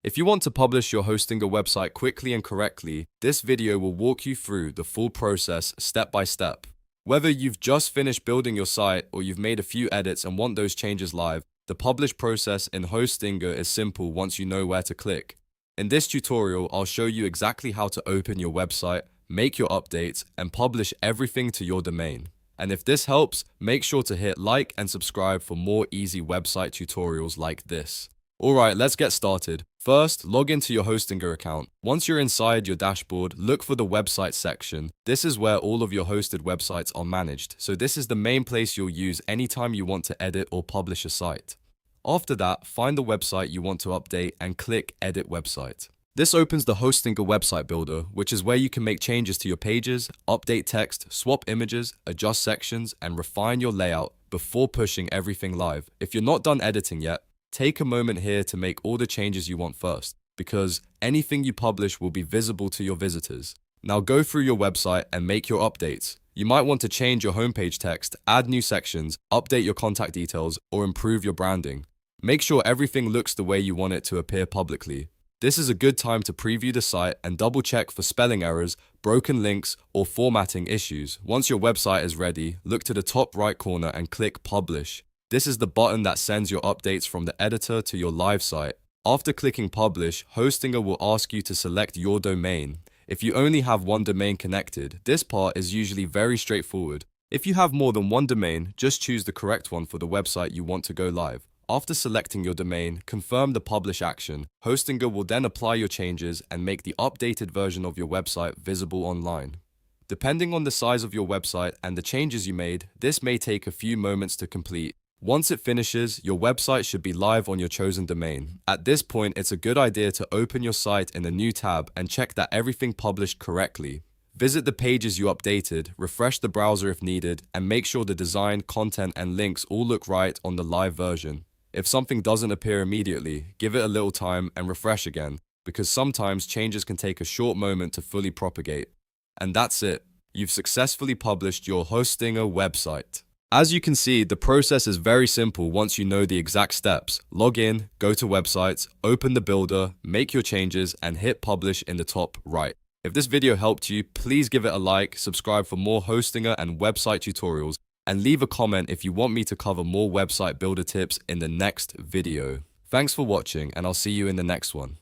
If you want to publish your Hostinger website quickly and correctly, this video will walk you through the full process step by step. Whether you've just finished building your site or you've made a few edits and want those changes live, the publish process in Hostinger is simple once you know where to click. In this tutorial, I'll show you exactly how to open your website, make your updates, and publish everything to your domain. And if this helps, make sure to hit like and subscribe for more easy website tutorials like this. Alright, let's get started. First, log into your Hostinger account. Once you're inside your dashboard, look for the website section. This is where all of your hosted websites are managed, so this is the main place you'll use anytime you want to edit or publish a site. After that, find the website you want to update and click Edit Website. This opens the Hostinger Website Builder, which is where you can make changes to your pages, update text, swap images, adjust sections, and refine your layout before pushing everything live. If you're not done editing yet, take a moment here to make all the changes you want first, because anything you publish will be visible to your visitors. Now go through your website and make your updates. You might want to change your homepage text, add new sections, update your contact details, or improve your branding. Make sure everything looks the way you want it to appear publicly. This is a good time to preview the site and double check for spelling errors, broken links, or formatting issues. Once your website is ready, look to the top right corner and click Publish. This is the button that sends your updates from the editor to your live site. After clicking Publish, Hostinger will ask you to select your domain. If you only have one domain connected, this part is usually very straightforward. If you have more than one domain, just choose the correct one for the website you want to go live. After selecting your domain, confirm the publish action. Hostinger will then apply your changes and make the updated version of your website visible online. Depending on the size of your website and the changes you made, this may take a few moments to complete. Once it finishes, your website should be live on your chosen domain. At this point, it's a good idea to open your site in a new tab and check that everything published correctly. Visit the pages you updated, refresh the browser if needed, and make sure the design, content, and links all look right on the live version. If something doesn't appear immediately, give it a little time and refresh again, because sometimes changes can take a short moment to fully propagate. And that's it. You've successfully published your Hostinger website. As you can see, the process is very simple once you know the exact steps. Log in, go to websites, open the builder, make your changes, and hit publish in the top right. If this video helped you, please give it a like, subscribe for more Hostinger and website tutorials, and leave a comment if you want me to cover more website builder tips in the next video. Thanks for watching, and I'll see you in the next one.